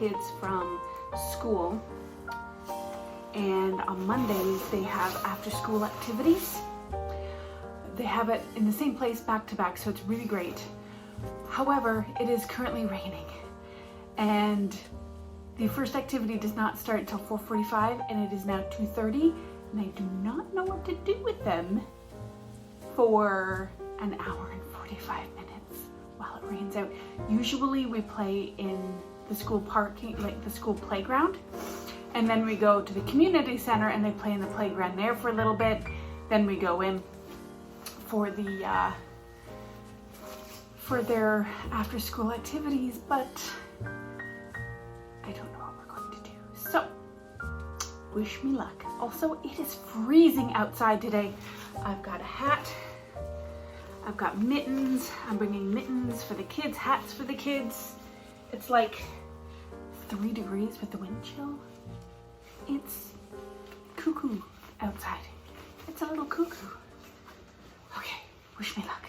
kids from school, and on Mondays they have after-school activities. They have it in the same place back to back, so it's really great. However, it is currently raining, and the first activity does not start until 4:45, and it is now 2:30, and I do not know what to do with them for an hour and 45 minutes while it rains out. Usually we play in the school parking, like the school playground, and then we go to the community center and they play in the playground there for a little bit. Then we go in for their after school activities, but I don't know what we're going to do. So wish me luck. Also, it is freezing outside today. I've got a hat, I've got mittens, I'm bringing mittens for the kids, hats for the kids. It's like 3 degrees with the wind chill. It's cuckoo outside. It's a little cuckoo. Okay, wish me luck.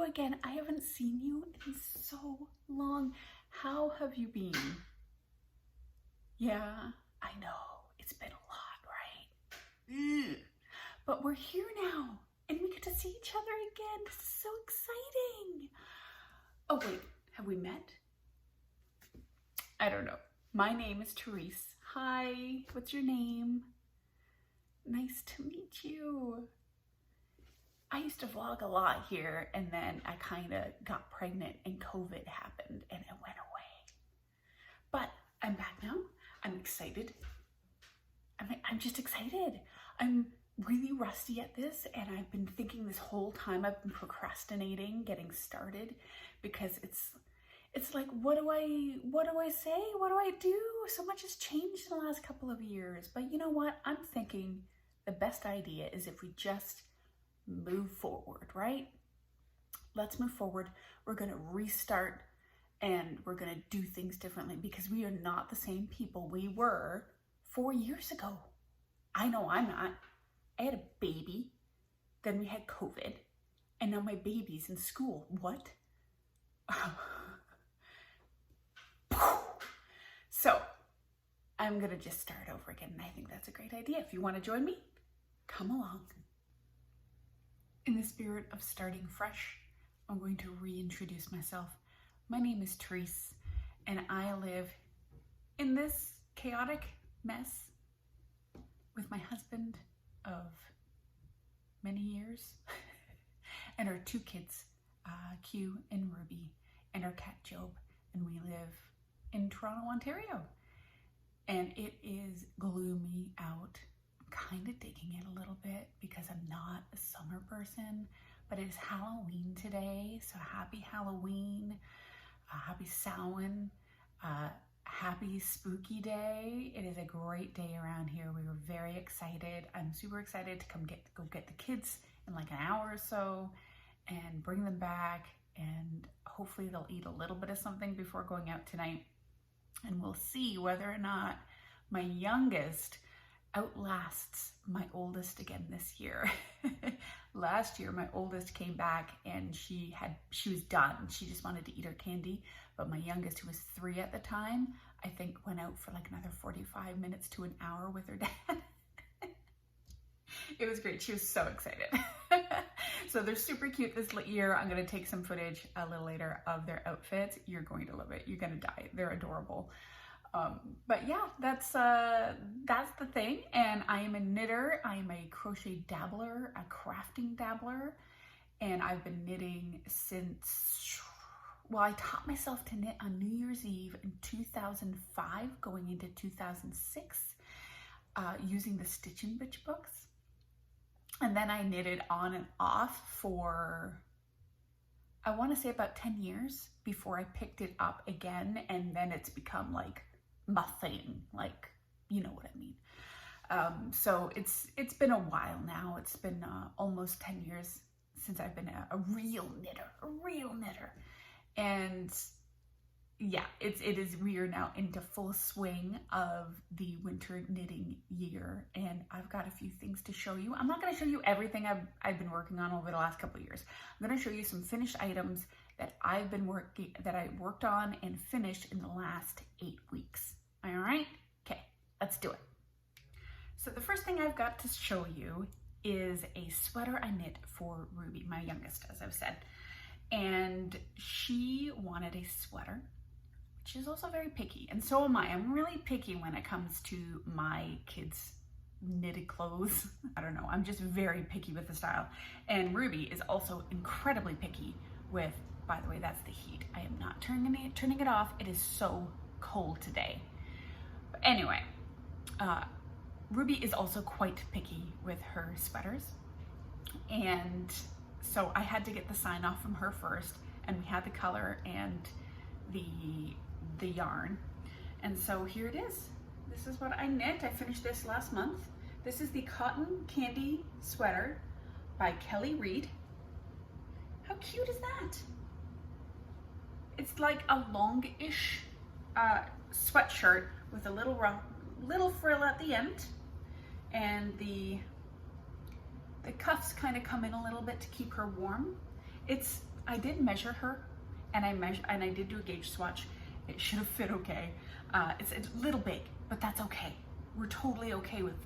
Again, I haven't seen you in so long. How have you been? Yeah, I know, it's been a lot, right? But we're here now, and we get to see each other again. This is so exciting. Oh wait, have we met? I don't know. My name is Therese. Hi, what's your name? Nice to meet you. I used to vlog a lot here, and then I kind of got pregnant and COVID happened and it went away. But I'm back now. I'm excited. I'm just excited. I'm really rusty at this, and I've been thinking this whole time, I've been procrastinating getting started because it's like, what do I say? What do I do? So much has changed in the last couple of years. But you know what? I'm thinking the best idea is if we just move forward, right? Let's move forward. We're going to restart, and we're going to do things differently because we are not the same people we were 4 years ago. I know I'm not. I had a baby, then we had COVID, and now my baby's in school. What? So I'm gonna just start over again, and I think that's a great idea. If you want to join me, come along. In the spirit of starting fresh, I'm going to reintroduce myself. My name is Therese, and I live in this chaotic mess with my husband of many years and our two kids, Q and Ruby, and our cat Job, and we live in Toronto, Ontario. And it is gloomy out. I'm kind of digging it a little bit because I'm not a summer person, but it is Halloween today, so happy Halloween, happy Samhain, happy spooky day. It is a great day around here. We were very excited. I'm super excited to go get the kids in like an hour or so and bring them back, and hopefully they'll eat a little bit of something before going out tonight, and we'll see whether or not my youngest outlasts my oldest again this year. Last year my oldest came back and she was done. She just wanted to eat her candy, but my youngest, who was 3 at the time, I think went out for like another 45 minutes to an hour with her dad. It was great. She was so excited. So they're super cute this year. I'm going to take some footage a little later of their outfits. You're going to love it. You're going to die. They're adorable. But yeah, that's the thing. And I am a knitter. I am a crochet dabbler, a crafting dabbler. And I've been knitting since, well, I taught myself to knit on New Year's Eve in 2005, going into 2006, using the Stitch and Bitch books. And then I knitted on and off for, I want to say about 10 years before I picked it up again. And then it's become like my thing, like, you know what I mean. So it's been a while now. It's been almost 10 years since I've been a real knitter. And yeah, we are now into full swing of the winter knitting year, and I've got a few things to show you. I'm not going to show you everything I've been working on over the last couple of years. I'm going to show you some finished items that I worked on and finished in the last 8 weeks. All right? Okay, let's do it. So the first thing I've got to show you is a sweater I knit for Ruby, my youngest, as I've said. And she wanted a sweater. She's also very picky, and so am I. I'm really picky when it comes to my kids' knitted clothes. I don't know, I'm just very picky with the style. And Ruby is also incredibly picky with, by the way, that's the heat. I am not turning it off. It is so cold today. But anyway, Ruby is also quite picky with her sweaters. And so I had to get the sign off from her first, and we had the color and the yarn. And so here it is. This is what I knit. I finished this last month. This is the Cotton Candy Sweater by Kalley Reedy. How cute is that? It's like a longish sweatshirt with a little frill at the end, and the cuffs kind of come in a little bit to keep her warm. I did measure her, and I did do a gauge swatch. It should have fit okay. It's a little big, but that's okay. We're totally okay with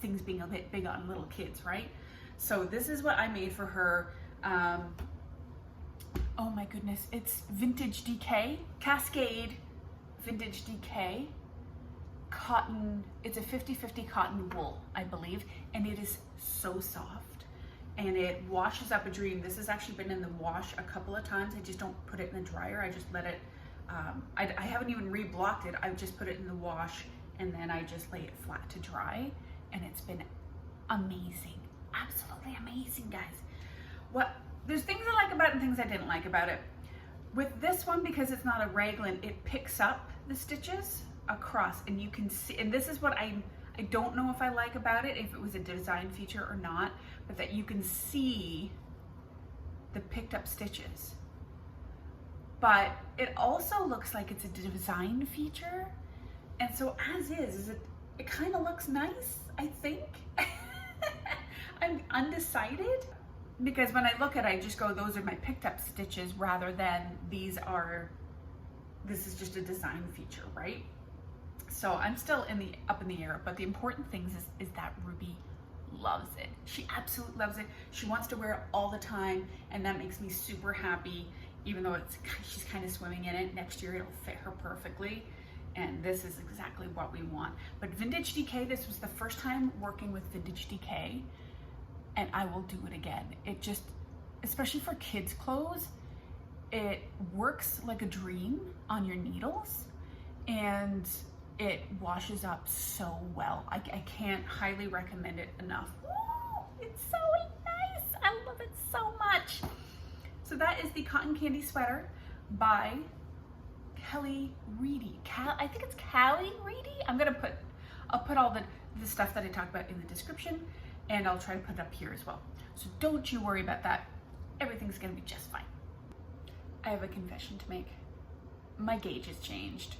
things being a bit big on little kids, right? So this is what I made for her. Oh my goodness, it's Vintage DK, Cascade Vintage DK. Cotton, it's a 50-50 cotton wool, I believe, and it is so soft. And it washes up a dream. This has actually been in the wash a couple of times. I just don't put it in the dryer. I just let it, I haven't even reblocked it. I've just put it in the wash, and then I just lay it flat to dry. And it's been amazing. Absolutely amazing, guys. There's things I like about it and things I didn't like about it. With this one, because it's not a raglan, it picks up the stitches across, and you can see, and this is what I don't know if I like about it, if it was a design feature or not, but that you can see the picked up stitches. But it also looks like it's a design feature, and so as is it kind of looks nice, I think. I'm undecided, because when I look at it, I just go, those are my picked up stitches, rather than this is just a design feature, right? So I'm still up in the air, but the important thing is that Ruby loves it. She absolutely loves it. She wants to wear it all the time, and that makes me super happy, even though she's kind of swimming in it. Next year it'll fit her perfectly, and this is exactly what we want. But Vintage DK, this was the first time working with Vintage DK, and I will do it again. It just, especially for kids' clothes, it works like a dream on your needles, and it washes up so well. I can't highly recommend it enough. Ooh, it's so nice. I love it so much. So that is the cotton candy sweater by Kalley Reedy. I think it's Kalley Reedy. I'll put all the stuff that I talked about in the description, and I'll try to put it up here as well. So don't you worry about that. Everything's gonna be just fine. I have a confession to make. My gauge has changed.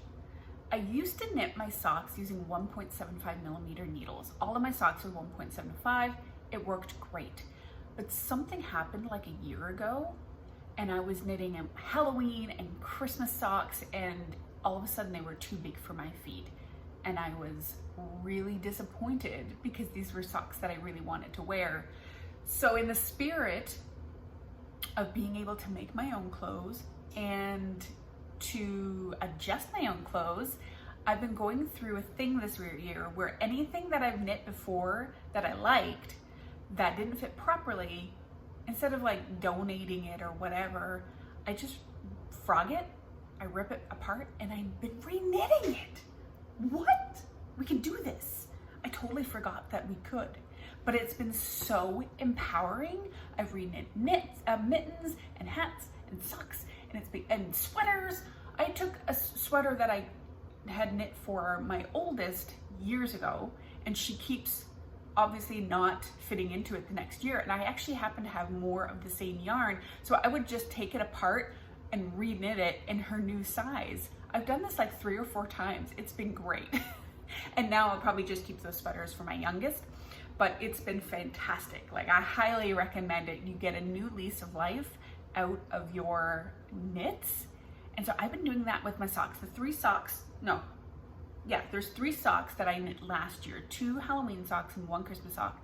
I used to knit my socks using 1.75 millimeter needles. All of my socks are 1.75. It worked great. But something happened like a year ago, and I was knitting Halloween and Christmas socks, and all of a sudden they were too big for my feet. And I was really disappointed because these were socks that I really wanted to wear. So in the spirit of being able to make my own clothes and to adjust my own clothes, I've been going through a thing this year where anything that I've knit before that I liked that didn't fit properly, instead of like donating it or whatever, I just frog it, I rip it apart, and I've been re-knitting it. What? We can do this. I totally forgot that we could, but it's been so empowering. I've re-knit mittens and hats and socks and sweaters. I took a sweater that I had knit for my oldest years ago, and she keeps obviously not fitting into it the next year, and I actually happen to have more of the same yarn, so I would just take it apart and re-knit it in her new size. I've done this like 3 or 4 times. It's been great. And now I'll probably just keep those sweaters for my youngest, but it's been fantastic. Like, I highly recommend it. You get a new lease of life out of your knits. And so I've been doing that with my socks. There's 3 socks that I knit last year, 2 Halloween socks and 1 Christmas sock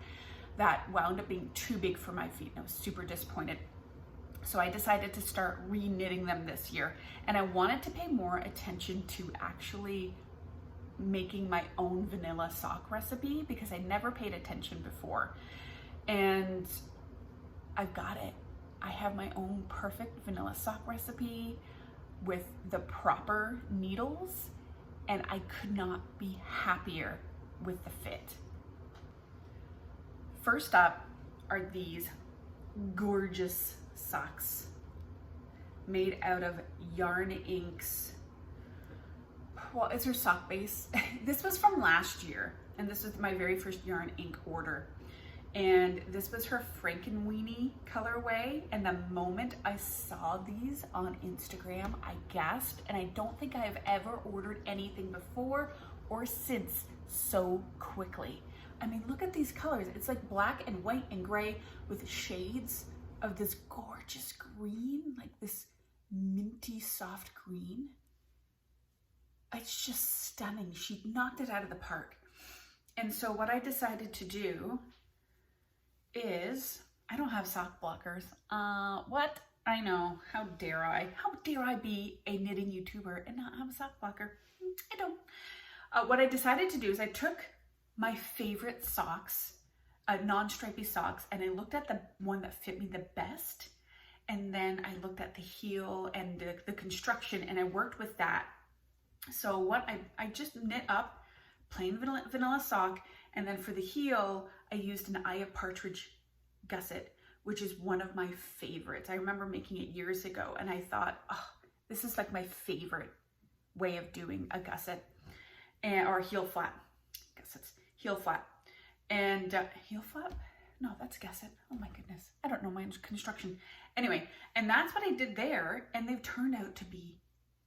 that wound up being too big for my feet, and I was super disappointed. So I decided to start re-knitting them this year, and I wanted to pay more attention to actually making my own vanilla sock recipe because I never paid attention before. And I've got it. I have my own perfect vanilla sock recipe with the proper needles, and I could not be happier with the fit. First up are these gorgeous socks made out of Yarn Inc.'s, well, it's her sock base. This was from last year, and this was my very first Yarn Inc. order. And this was her Frankenweenie colorway, and the moment I saw these on Instagram, I gasped, and I don't think I have ever ordered anything before or since so quickly. I mean, look at these colors. It's like black and white and gray with shades of this gorgeous green, like this minty soft green. It's just stunning. She knocked it out of the park. And so what I decided to do is, I don't have sock blockers. What? I know. How dare I? How dare I be a knitting YouTuber and not have a sock blocker? I don't. What I decided to do is I took my favorite socks, non-stripy socks, and I looked at the one that fit me the best. And then I looked at the heel and the construction, and I worked with that. So what I just knit up plain vanilla sock, and then for the heel, I used an Eye of Partridge gusset, which is one of my favorites. I remember making it years ago, and I thought, oh, this is like my favorite way of doing a gusset, or heel flap. Gussets, heel flap. And heel flap? No, that's gusset. Oh my goodness. I don't know my construction. Anyway, and that's what I did there, and they've turned out to be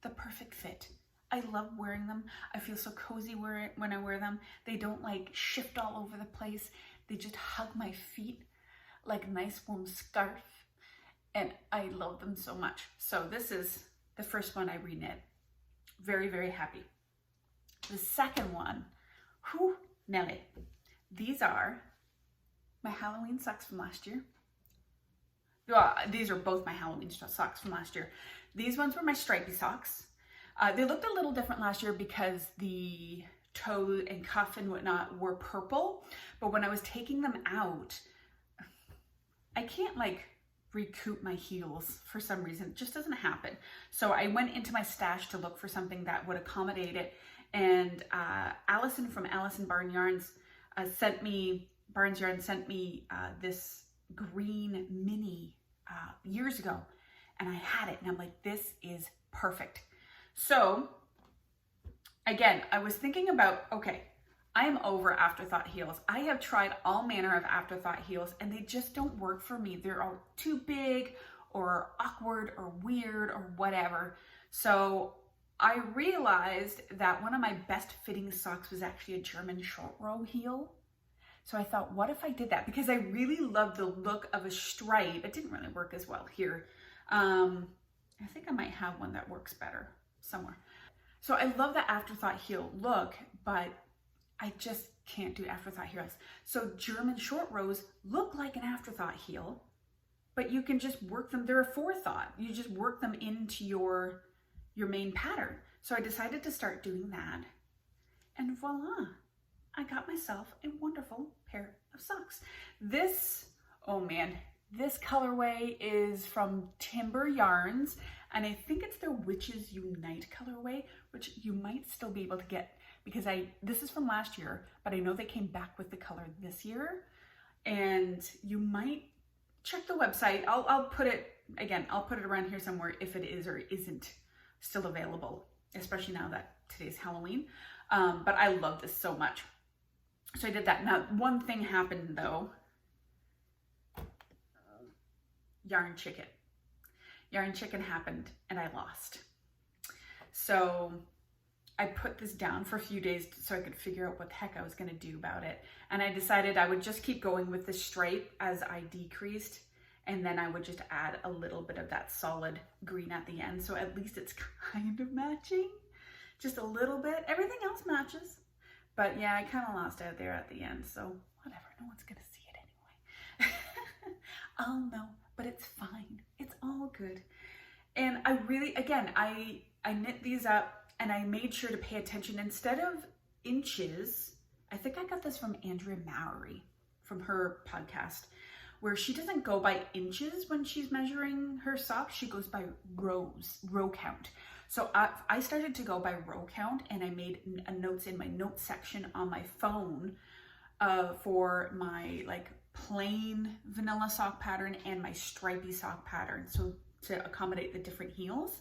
the perfect fit. I love wearing them. I feel so cozy when I wear them. They don't like shift all over the place. They just hug my feet like a nice warm scarf. And I love them so much. So this is the first one I re-knit. Very, very happy. The second one, whew, Nelly. These are my Halloween socks from last year. Well, these are both my Halloween socks from last year. These ones were my stripy socks. They looked a little different last year because the toe and cuff and whatnot were purple. But when I was taking them out, I can't like recoup my heels for some reason. It just doesn't happen. So I went into my stash to look for something that would accommodate it. And Allison from Allison Barnes Yarns sent me this green mini years ago, and I had it and I'm like, this is perfect. So again, I was thinking about, okay, I am over afterthought heels. I have tried all manner of afterthought heels and they just don't work for me. They're all too big or awkward or weird or whatever. So I realized that one of my best fitting socks was actually a German short row heel. So I thought, what if I did that? Because I really love the look of a stripe. It didn't really work as well here. I think I might have one that works better somewhere. So I love the afterthought heel look, but I just can't do afterthought heels. So German short rows look like an afterthought heel, but you can just work them. They're a forethought. You just work them into your main pattern. So I decided to start doing that, and voila. I got myself a wonderful pair of socks. This, oh man, this colorway is from Timber Yarns, and I think it's their Witches Unite colorway, which you might still be able to get because this is from last year, but I know they came back with the color this year, and you might check the website. I'll put it, again, I'll put it around here somewhere if it is or isn't still available, especially now that today's Halloween. But I love this so much. So I did that. Now, one thing happened though. Yarn chicken. Yarn chicken happened and I lost. So I put this down for a few days so I could figure out what the heck I was going to do about it. And I decided I would just keep going with the stripe as I decreased. And then I would just add a little bit of that solid green at the end. So at least it's kind of matching. Just a little bit. Everything else matches. But yeah, I kind of lost out there at the end, so whatever, no one's gonna see it anyway. I'll know, but it's fine. It's all good. And I really, again, I knit these up and I made sure to pay attention. Instead of inches, I think I got this from Andrea Mowry from her podcast, where she doesn't go by inches when she's measuring her socks, she goes by rows, row count. So I started to go by row count, and I made notes in my notes section on my phone for my like plain vanilla sock pattern and my stripy sock pattern, so to accommodate the different heels.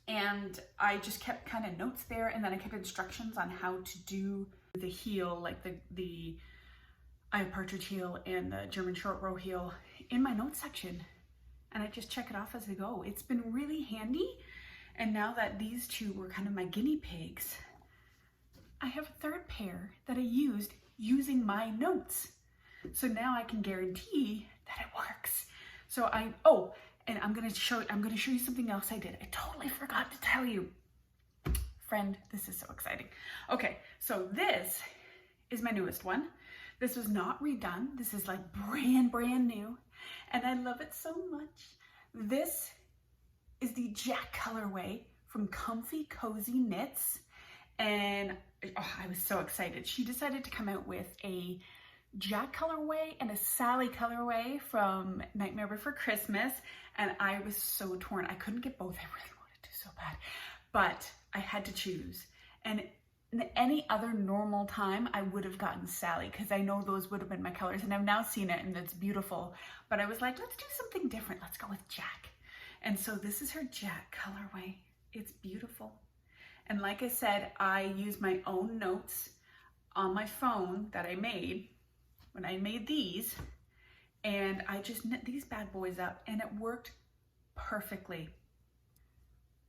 And I just kept kind of notes there, and then I kept instructions on how to do the heel, like the I have partridge heel and the German short row heel in my notes section, and I just check it off as I go. It's been really handy. And now that these two were kind of my guinea pigs, I have a third pair that I used using my notes. So now I can guarantee that it works. So and I'm gonna show you something else I did. I totally forgot to tell you. Friend, this is so exciting. Okay, so this is my newest one. This was not redone. This is like brand new, and I love it so much. This is the Jack colorway from Comfy Cozy Knits, and I was so excited. She decided to come out with a Jack colorway and a Sally colorway from Nightmare Before Christmas, and I was so torn. I couldn't get both. I really wanted to so bad, but I had to choose. And in any other normal time, I would have gotten Sally because I know those would have been my colors, and I've now seen it and it's beautiful. But I was like, let's do something different. Let's go with Jack. And so this is her Jack colorway. It's beautiful. And like I said, I used my own notes on my phone that I made when I made these, and I just knit these bad boys up, and it worked perfectly.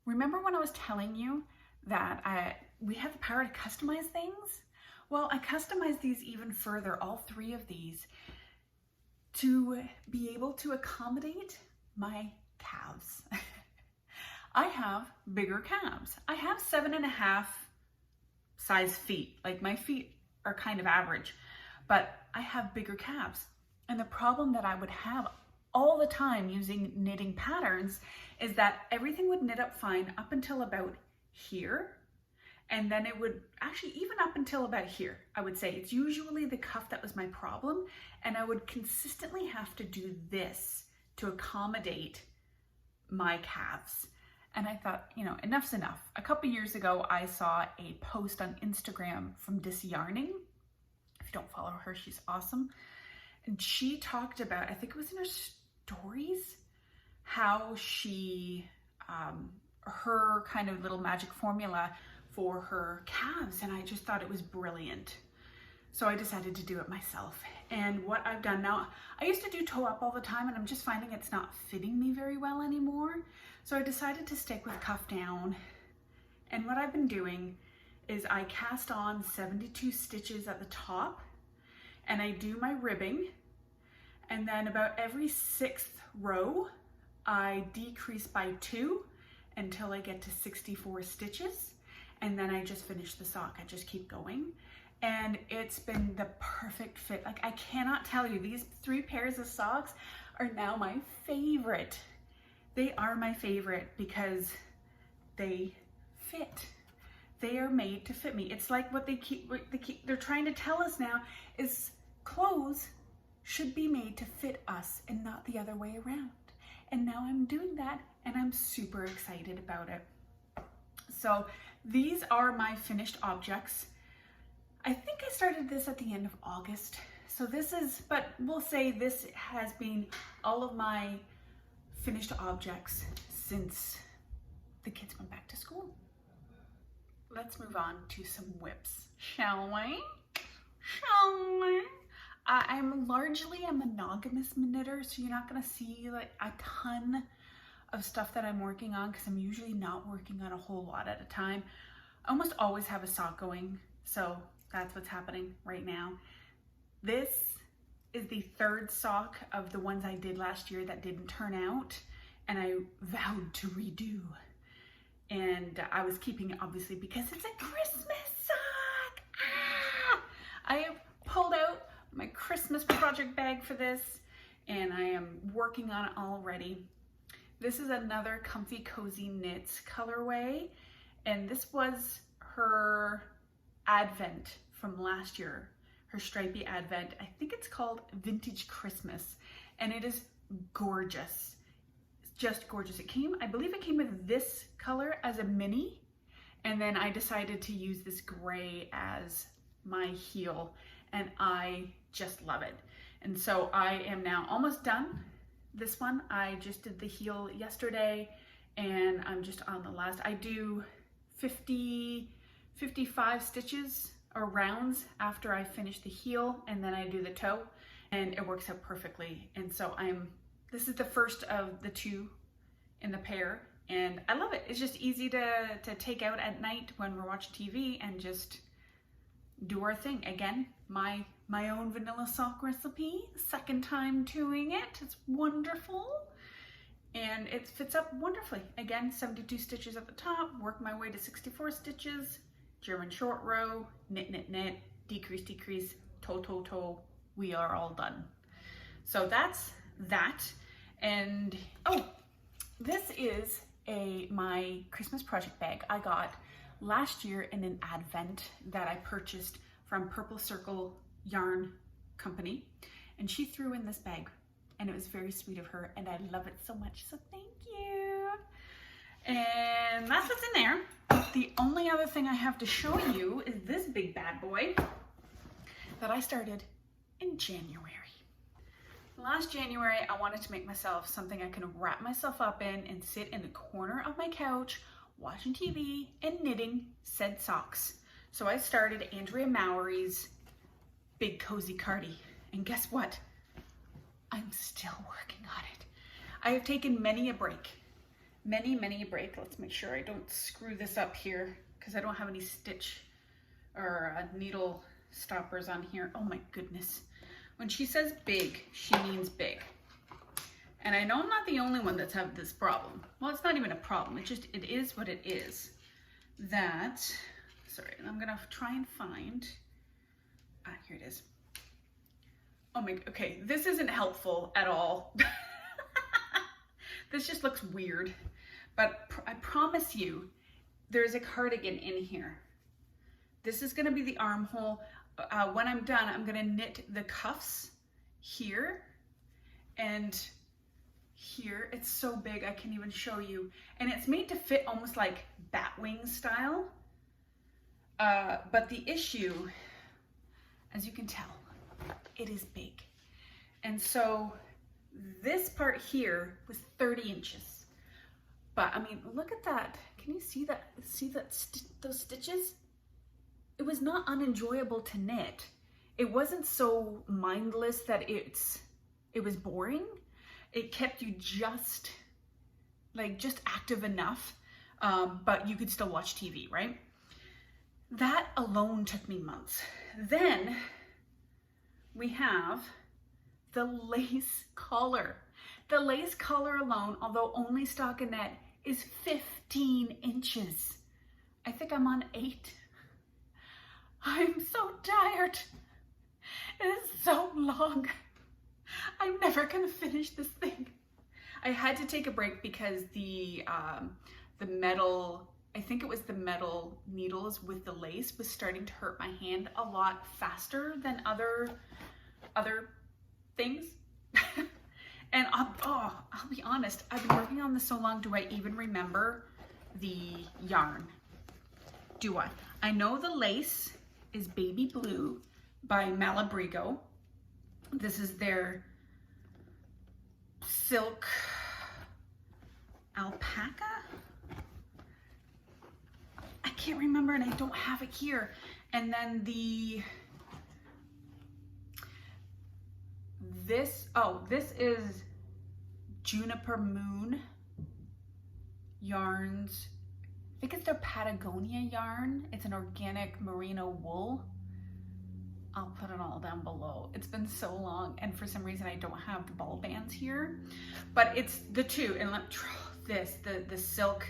Remember when I was telling you that we have the power to customize things? Well, I customized these even further, all three of these, to be able to accommodate my calves. I have bigger calves. I have 7.5 size feet. Like my feet are kind of average, but I have bigger calves. And the problem that I would have all the time using knitting patterns is that everything would knit up fine up until about here. And then it would actually even up until about here, I would say. It's usually the cuff that was my problem. And I would consistently have to do this to accommodate my calves. And I thought, you know, enough's enough. A couple years ago, I saw a post on Instagram from Disyarning. If you don't follow her, she's awesome. And she talked about, I think it was in her stories, how she, her kind of little magic formula for her calves. And I just thought it was brilliant. So I decided to do it myself. And what I've done now, I used to do toe up all the time and I'm just finding it's not fitting me very well anymore. So I decided to stick with cuff down. And what I've been doing is I cast on 72 stitches at the top and I do my ribbing. And then about every 6th row, I decrease by 2 until I get to 64 stitches. And then I just finish the sock. I just keep going. And it's been the perfect fit. Like, I cannot tell you, these 3 pairs of socks are now my favorite. They are my favorite because they fit. They are made to fit me. It's like what they're trying to tell us now is clothes should be made to fit us and not the other way around. And now I'm doing that and I'm super excited about it. So these are my finished objects. I think I started this at the end of August. So this is, but we'll say this has been all of my finished objects since the kids went back to school. Let's move on to some whips, shall we? Shall we? I'm largely a monogamous knitter, so you're not gonna see like a ton of stuff that I'm working on because I'm usually not working on a whole lot at a time. I almost always have a sock going, so that's what's happening right now. This is the 3rd sock of the ones I did last year that didn't turn out, and I vowed to redo. And I was keeping it obviously because it's a Christmas sock. I have pulled out my Christmas project bag for this and I am working on it already. This is another Comfy Cozy Knits colorway, and this was her Advent from last year, her stripy Advent. I think it's called Vintage Christmas, and it is gorgeous. It's just gorgeous. It came, I believe it came with this color as a mini, and then I decided to use this gray as my heel, and I just love it. And so I am now almost done. This one, I just did the heel yesterday, and I'm just on the last. I do 55 stitches or rounds after I finish the heel, and then I do the toe, and it works out perfectly. And so this is the first of the 2 in the pair, and I love it. It's just easy to take out at night when we're watching TV and just do our thing. Again, my own vanilla sock recipe, 2nd time doing it. It's wonderful. And it fits up wonderfully. Again, 72 stitches at the top, work my way to 64 stitches, German short row, knit, knit, knit, decrease, decrease, toe, toe, toe. We are all done. So that's that. And oh, this is my Christmas project bag I got last year in an Advent that I purchased from Purple Circle Yarn Company, and she threw in this bag, and it was very sweet of her, and I love it so much, so thank you. And that's what's in there. The only other thing I have to show you is this big bad boy that I started in January. Last January, I wanted to make myself something I can wrap myself up in and sit in the corner of my couch watching TV and knitting said socks. So I started Andrea Mowry's Big Cozy Cardi, and guess what? I'm still working on it. I have taken many a break. Many a break. Let's make sure I don't screw this up here because I don't have any stitch or needle stoppers on here. Oh my goodness. When she says big, she means big. And I know I'm not the only one that's had this problem. Well, it's not even a problem. It is what it is. That sorry, and I'm gonna try and find, here it is. Oh my, okay, this isn't helpful at all. This just looks weird, but I promise you, there's a cardigan in here. This is gonna be the armhole. When I'm done, I'm gonna knit the cuffs here and here. It's so big, I can't even show you. And it's made to fit almost like bat wing style. But the issue, as you can tell, it is big. And so this part here was 30 inches. But I mean, look at that. Can you see that? See that those stitches? It was not unenjoyable to knit. It wasn't so mindless that it was boring. It kept you just active enough, but you could still watch TV, right? That alone took me months. Then we have the lace collar. The lace collar alone, although only stockinette, is 15 inches. I think I'm on 8. I'm so tired. It is so long. I'm never gonna finish this thing. I had to take a break because the metal, I think it was the metal needles with the lace was starting to hurt my hand a lot faster than other things. And I'll be honest, I've been working on this so long, do I even remember the yarn? Do I? I know the lace is Baby Blue by Malabrigo. This is their silk alpaca. I can't remember and I don't have it here. And then this is Juniper Moon Yarns. I think it's their Patagonia yarn. It's an organic merino wool. I'll put it all down below. It's been so long, and for some reason I don't have the ball bands here, but it's the two. And let this, the silk,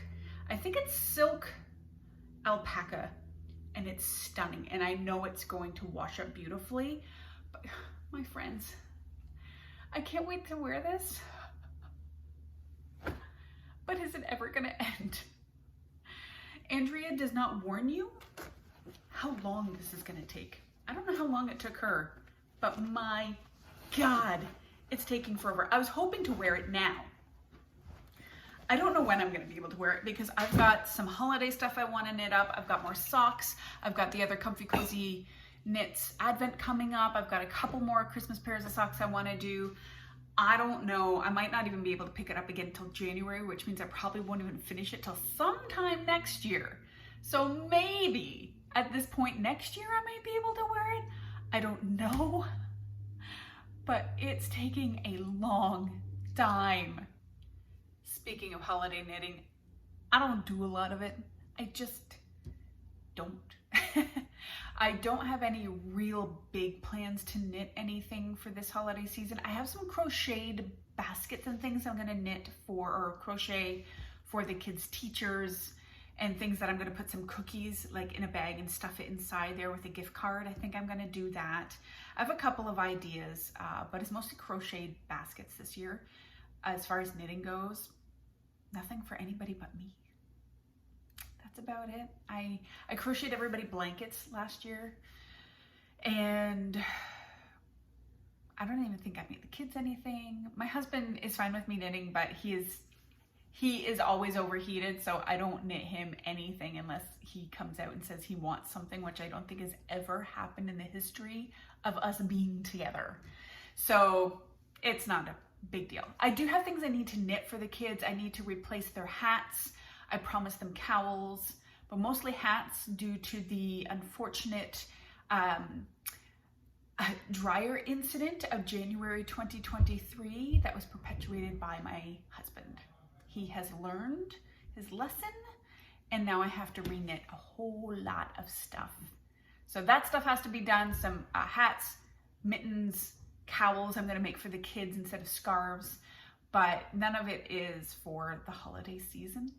I think it's silk alpaca, and it's stunning. And I know it's going to wash up beautifully, but my friends, I can't wait to wear this. But is it ever gonna end? Andrea does not warn you how long this is gonna take. I don't know how long it took her, but my God, it's taking forever. I was hoping to wear it now. I don't know when I'm gonna be able to wear it because I've got some holiday stuff I wanna knit up. I've got more socks. I've got the other Comfy Cozy Knits Advent coming up. I've got a couple more Christmas pairs of socks I wanna do. I don't know, I might not even be able to pick it up again until January, which means I probably won't even finish it till sometime next year. So maybe at this point next year I might be able to wear it. I don't know, but it's taking a long time. Speaking of holiday knitting, I don't do a lot of it. I just don't. I don't have any real big plans to knit anything for this holiday season. I have some crocheted baskets and things I'm gonna knit for, or crochet for the kids' teachers, and things that I'm gonna put some cookies like in a bag and stuff it inside there with a gift card. I think I'm gonna do that. I have a couple of ideas, but it's mostly crocheted baskets this year. As far as knitting goes, nothing for anybody but me. That's about it. I crocheted everybody blankets last year, and I don't even think I made the kids anything. My husband is fine with me knitting, but he is always overheated, so I don't knit him anything unless he comes out and says he wants something, which I don't think has ever happened in the history of us being together. So it's not a big deal. I do have things I need to knit for the kids. I need to replace their hats. I promised them cowls, but mostly hats due to the unfortunate dryer incident of January 2023 that was perpetuated by my husband. He has learned his lesson, and now I have to reknit a whole lot of stuff. So that stuff has to be done. Some hats, mittens, cowls I'm gonna make for the kids instead of scarves, but none of it is for the holiday season.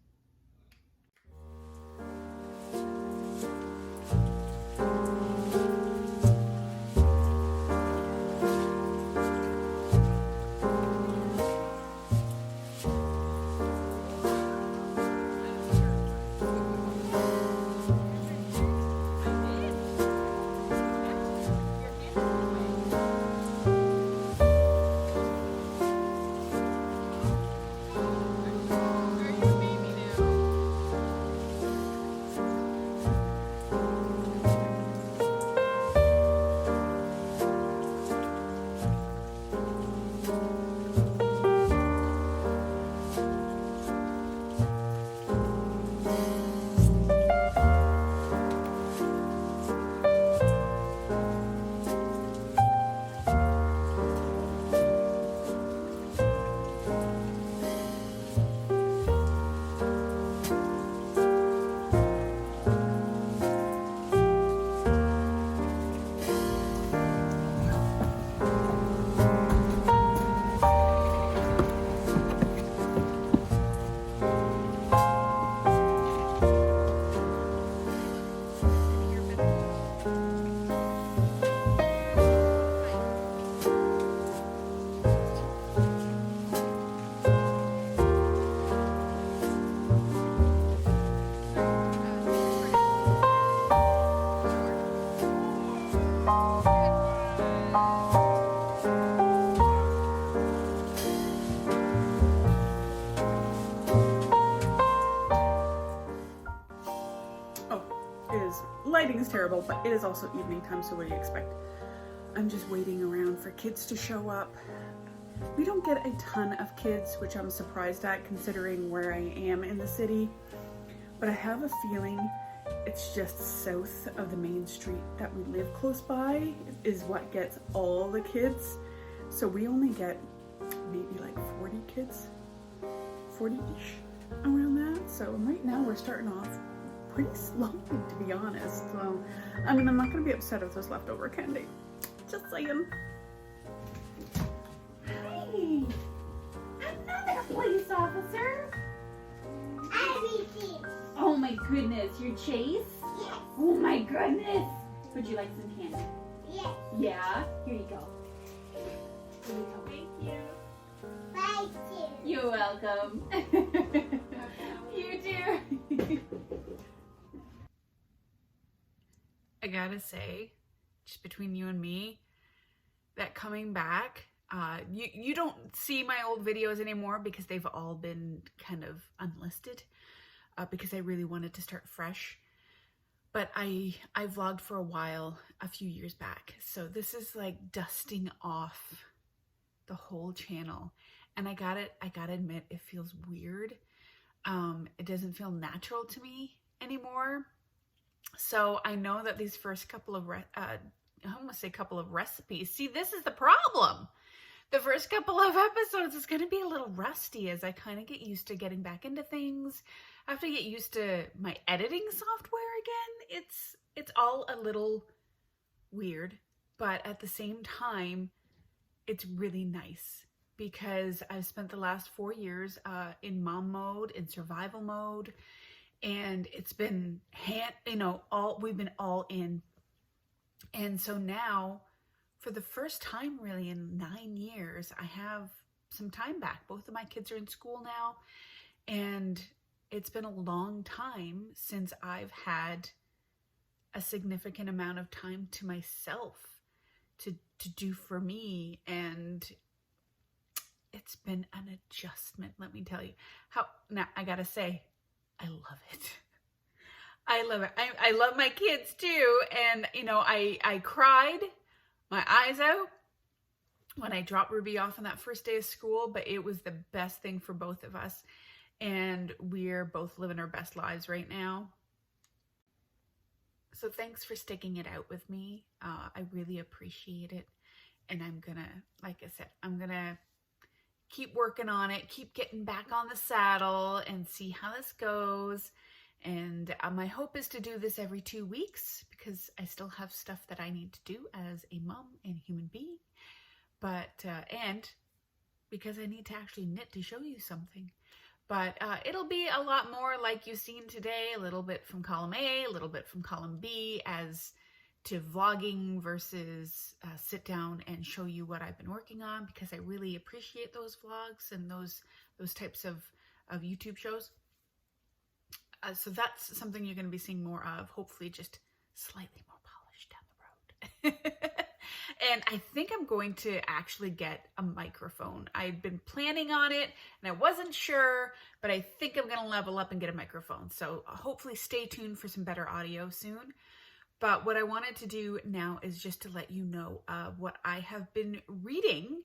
lighting's terrible, but it is also evening time, so what do you expect? I'm just waiting around for kids to show up. We don't get a ton of kids, which I'm surprised at considering where I am in the city, but I have a feeling it's just south of the main street that we live close by is what gets all the kids. So we only get maybe like 40 kids, 40-ish around that. So right now we're starting off pretty slowly, to be honest. So, I mean, I'm not gonna be upset if there's leftover candy. Just saying. Hey, another police officer. Oh my goodness, you're Chase? Yes. Oh my goodness. Would you like some candy? Yes. Yeah? Here you go. Here you go. Thank you. Thank you. You're welcome. You too. I gotta say, just between you and me, that coming back, you don't see my old videos anymore because they've all been kind of unlisted. Because I really wanted to start fresh, but I vlogged for a while a few years back, so this is like dusting off the whole channel, and I gotta admit, it feels weird. It doesn't feel natural to me anymore. So I know that these first couple of recipes, see, this is the problem. The first couple of episodes is going to be a little rusty as I kind of get used to getting back into things. I have to get used to my editing software again. It's all a little weird, but at the same time, it's really nice because I've spent the last 4 years in mom mode, in survival mode, and it's been we've been all in. And so now, for the first time really in 9 years, I have some time back. Both of my kids are in school now, and it's been a long time since I've had a significant amount of time to myself to do for me, and it's been an adjustment, let me tell you. Now I gotta say, I love it. I love it. I love my kids too, and I cried my eyes out when I dropped Ruby off on that first day of school, but it was the best thing for both of us. And we're both living our best lives right now. So thanks for sticking it out with me. I really appreciate it. And I'm gonna, like I said, I'm gonna keep working on it, keep getting back on the saddle and see how this goes. And my hope is to do this every 2 weeks because I still have stuff that I need to do as a mom and human being. But, and because I need to actually knit to show you something. But it'll be a lot more like you've seen today, a little bit from column A, a little bit from column B, as to vlogging versus sit down and show you what I've been working on, because I really appreciate those vlogs and those types of YouTube shows. So that's something you're going to be seeing more of, hopefully just slightly more polished down the road. And I think I'm going to actually get a microphone. I'd been planning on it and I wasn't sure, but I think I'm going to level up and get a microphone. So hopefully stay tuned for some better audio soon. But what I wanted to do now is just to let you know what I have been reading.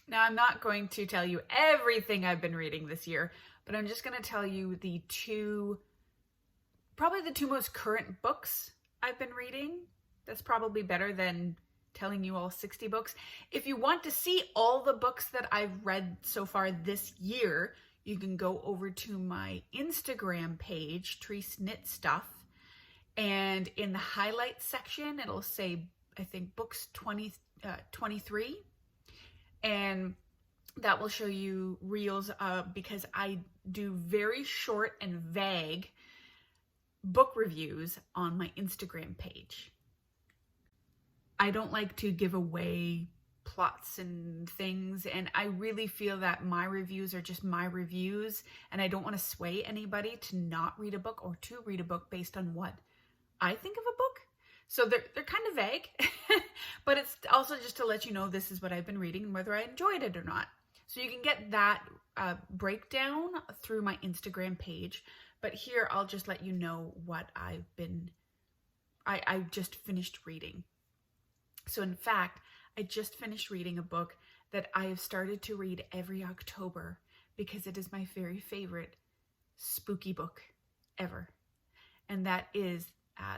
Now, I'm not going to tell you everything I've been reading this year, but I'm just going to tell you probably the two most current books I've been reading. That's probably better than telling you all 60 books. If you want to see all the books that I've read so far this year, you can go over to my Instagram page, Treese Knit Stuff, and in the highlights section, it'll say, I think, books 23, and that will show you reels because I do very short and vague book reviews on my Instagram page. I don't like to give away plots and things, and I really feel that my reviews are just my reviews, and I don't want to sway anybody to not read a book or to read a book based on what I think of a book. So they're kind of vague, but it's also just to let you know this is what I've been reading and whether I enjoyed it or not. So you can get that breakdown through my Instagram page, but here I'll just let you know what I've been I just finished reading. So in fact, I just finished reading a book that I have started to read every October because it is my very favorite spooky book ever. And that is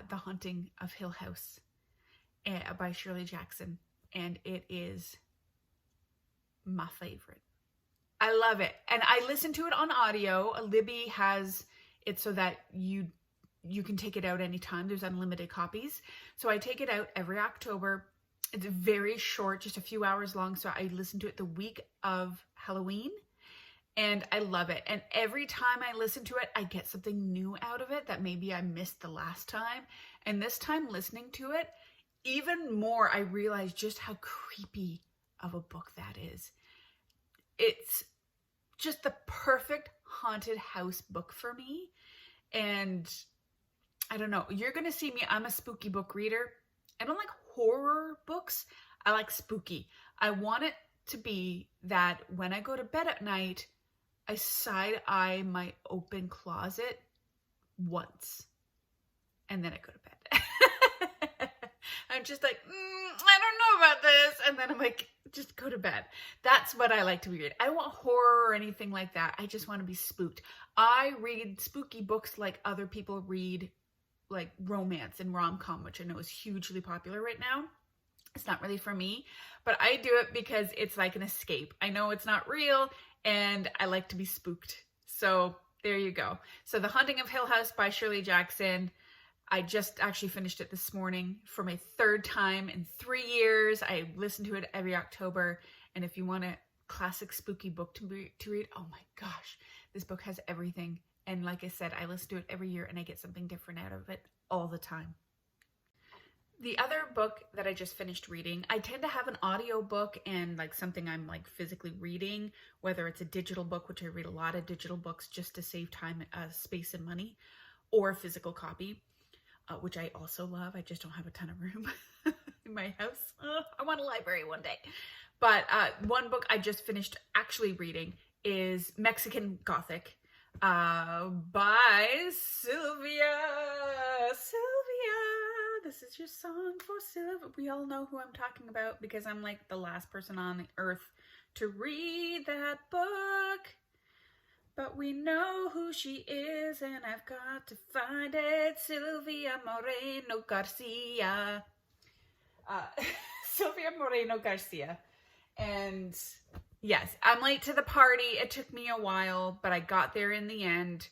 The Haunting of Hill House by Shirley Jackson. And it is my favorite. I love it. And I listen to it on audio. Libby has it so that you can take it out anytime. There's unlimited copies. So I take it out every October. It's very short, just a few hours long. So I listen to it the week of Halloween and I love it. And every time I listen to it, I get something new out of it that maybe I missed the last time. And this time listening to it, even more, I realized just how creepy of a book that is. It's just the perfect haunted house book for me. And I don't know, you're going to see me. I'm a spooky book reader. I don't like horror books. I like spooky. I want it to be that when I go to bed at night, I side eye my open closet once and then I go to bed. I'm just like, I don't know about this. And then I'm like, just go to bed. That's what I like to read. I don't want horror or anything like that. I just want to be spooked. I read spooky books like other people read like romance and rom-com, which I know is hugely popular right now. It's not really for me, but I do it because it's like an escape. I know it's not real and I like to be spooked. So there you go. So The Haunting of Hill House by Shirley Jackson. I just actually finished it this morning for my third time in 3 years. I listen to it every October. And if you want a classic spooky book to read, oh my gosh, this book has everything. And like I said, I listen to it every year and I get something different out of it all the time. The other book that I just finished reading, I tend to have an audio book and like something I'm like physically reading, whether it's a digital book, which I read a lot of digital books just to save time, space and money, or a physical copy, which I also love. I just don't have a ton of room in my house. I want a library one day. But one book I just finished actually reading is Mexican Gothic by Sylvia. This is your song for Sylvia. We all know who I'm talking about because I'm like the last person on the earth to read that book. But we know who she is and I've got to find it. Sylvia Moreno Garcia. Sylvia Moreno Garcia. And yes, I'm late to the party. It took me a while, but I got there in the end.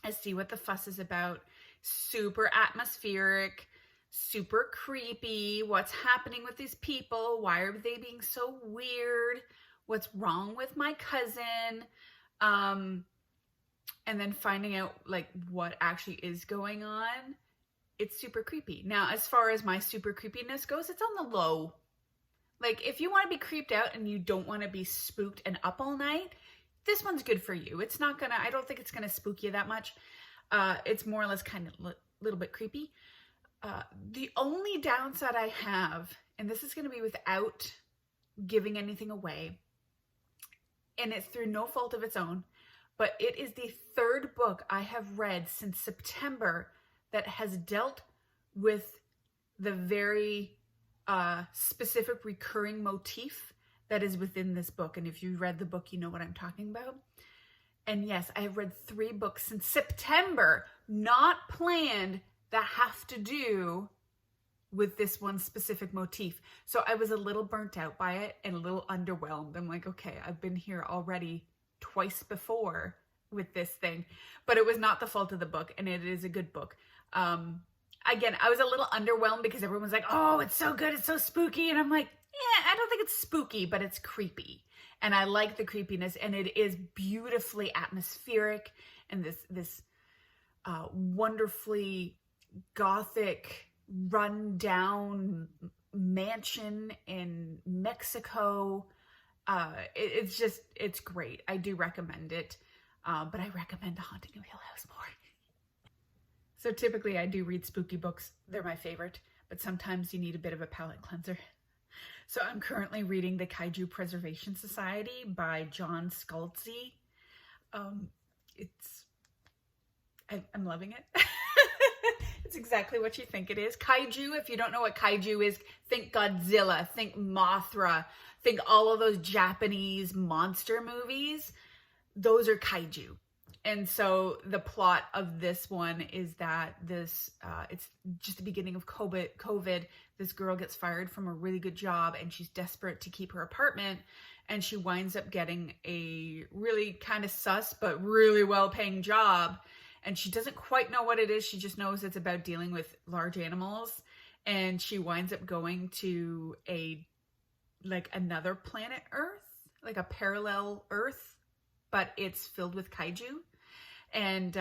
I see what the fuss is about. Super atmospheric, super creepy. What's happening with these people? Why are they being so weird? What's wrong with my cousin? And then finding out like what actually is going on. It's super creepy. Now, as far as my super creepiness goes, it's on the low. Like, if you want to be creeped out and you don't want to be spooked and up all night, this one's good for you. It's not gonna, I don't think it's gonna spook you that much. It's more or less kind of a little bit creepy. The only downside I have, and this is gonna be without giving anything away, and it's through no fault of its own, but it is the third book I have read since September that has dealt with the very specific recurring motif that is within this book. And if you read the book, you know what I'm talking about. And yes, I have read 3 books since September, not planned, that have to do with this one specific motif. So I was a little burnt out by it and a little underwhelmed. I'm like, okay, I've been here already twice before with this thing, but it was not the fault of the book, and it is a good book. Again, I was a little underwhelmed because everyone was like, oh, it's so good, it's so spooky. And I'm like, yeah, I don't think it's spooky, but it's creepy. And I like the creepiness, and it is beautifully atmospheric, and this wonderfully gothic, run-down mansion in Mexico. It's great. I do recommend it, but I recommend The Haunting of Hill House more. So typically I do read spooky books. They're my favorite, but sometimes you need a bit of a palate cleanser. So I'm currently reading The Kaiju Preservation Society by John Scalzi. I'm loving it. It's exactly what you think it is. Kaiju, if you don't know what kaiju is, think Godzilla, think Mothra, think all of those Japanese monster movies. Those are kaiju. And so the plot of this one is that this, it's just the beginning of COVID. This girl gets fired from a really good job and she's desperate to keep her apartment. And she winds up getting a really kind of sus, but really well-paying job. And she doesn't quite know what it is. She just knows it's about dealing with large animals. And she winds up going to another planet Earth, like a parallel Earth, but it's filled with kaiju. And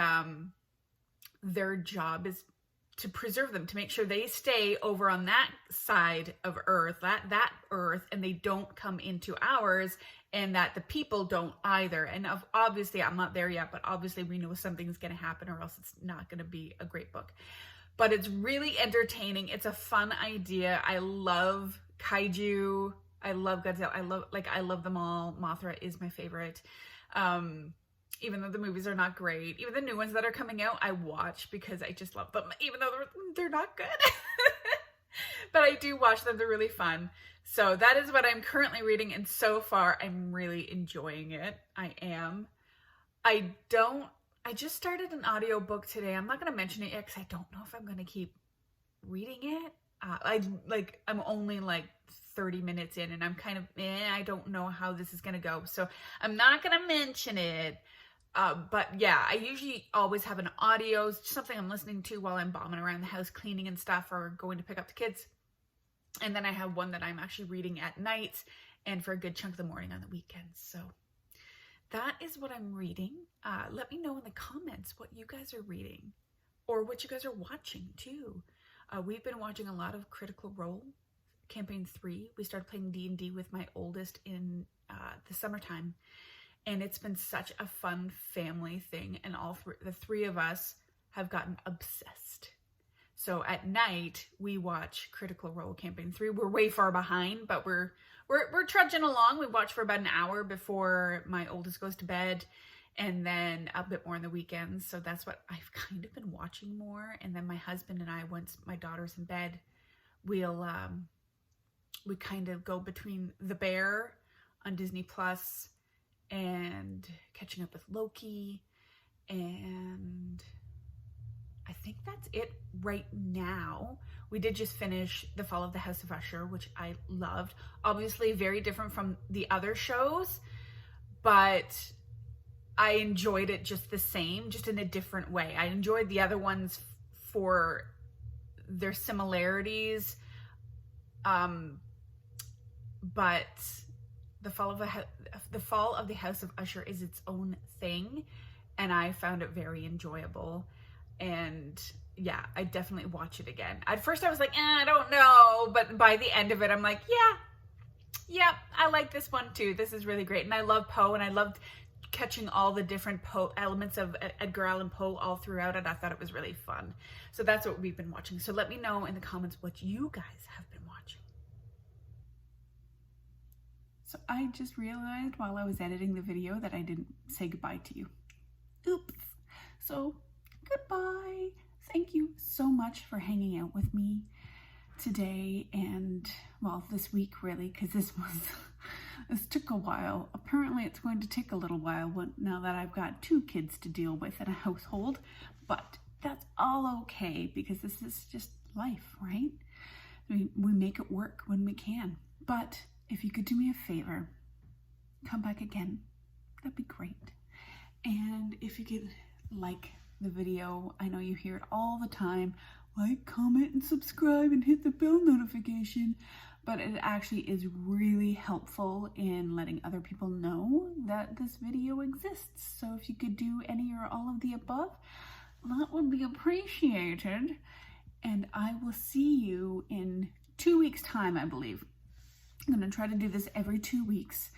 their job is to preserve them, to make sure they stay over on that side of Earth, that Earth, and they don't come into ours, and that the people don't either. And obviously, I'm not there yet, but obviously we know something's going to happen or else it's not going to be a great book. But it's really entertaining. It's a fun idea. I love kaiju. I love Godzilla. I love them all. Mothra is my favorite. Even though the movies are not great, even the new ones that are coming out, I watch because I just love them, even though they're not good. But I do watch them. They're really fun. So that is what I'm currently reading. And so far, I'm really enjoying it. I am. I just started an audiobook today. I'm not going to mention it yet because I don't know if I'm going to keep reading it. I'm only like 30 minutes in and I'm kind of, I don't know how this is going to go. So I'm not going to mention it. But yeah, I usually always have an audio, something I'm listening to while I'm bombing around the house, cleaning and stuff, or going to pick up the kids. And then I have one that I'm actually reading at night and for a good chunk of the morning on the weekends. So that is what I'm reading. Let me know in the comments what you guys are reading or what you guys are watching too. We've been watching a lot of Critical Role Campaign 3. We started playing D&D with my oldest in the summertime. And it's been such a fun family thing. And the three of us have gotten obsessed. So at night, we watch Critical Role Campaign 3. We're way far behind, but we're trudging along. We watch for about an hour before my oldest goes to bed. And then a bit more on the weekends. So that's what I've kind of been watching more. And then my husband and I, once my daughter's in bed, we kind of go between The Bear on Disney Plus and catching up with Loki, and I think that's it right now. We did just finish The Fall of the House of Usher, which I loved. Obviously very different from the other shows, but I enjoyed it just the same, just in a different way. I enjoyed the other ones for their similarities, but The Fall of the House of Usher is its own thing, and I found it very enjoyable. And yeah, I definitely watch it again. At first I was like, I don't know, but by the end of it, I'm like, yeah, I like this one too. This is really great. And I love Poe, and I loved catching all the different Poe elements of Edgar Allan Poe all throughout it. I thought it was really fun. So that's what we've been watching. So let me know in the comments what you guys have been watching. So I just realized while I was editing the video that I didn't say goodbye to you. Oops. So goodbye. Thank you so much for hanging out with me today and, well, this week really, because this took a while. Apparently it's going to take a little while now that I've got 2 kids to deal with in a household, but that's all okay because this is just life, right? We make it work when we can. But if you could do me a favor, come back again. That'd be great. And if you could like the video, I know you hear it all the time, like, comment, and subscribe, and hit the bell notification, but it actually is really helpful in letting other people know that this video exists. So if you could do any or all of the above, that would be appreciated. And I will see you in 2 weeks' time, I believe. I'm going to try to do this every 2 weeks,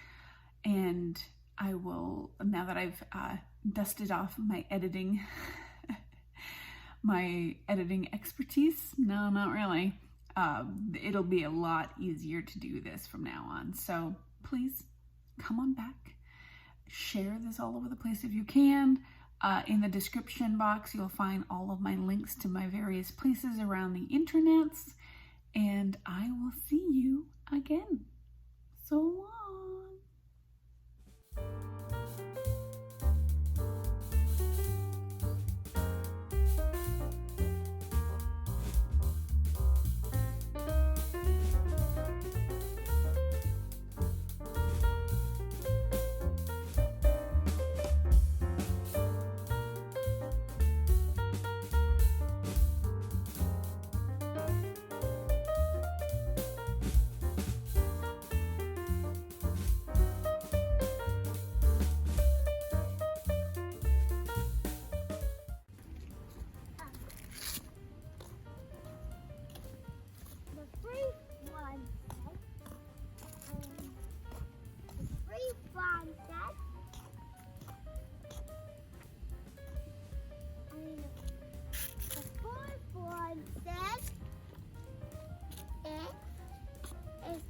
and I will, now that I've dusted off my editing expertise, no, not really, it'll be a lot easier to do this from now on. So please come on back, share this all over the place if you can. In the description box, you'll find all of my links to my various places around the internets, and I will see you again. So long.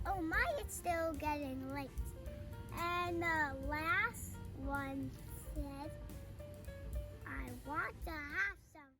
Oh my, it's still getting late. And the last one said, I want to have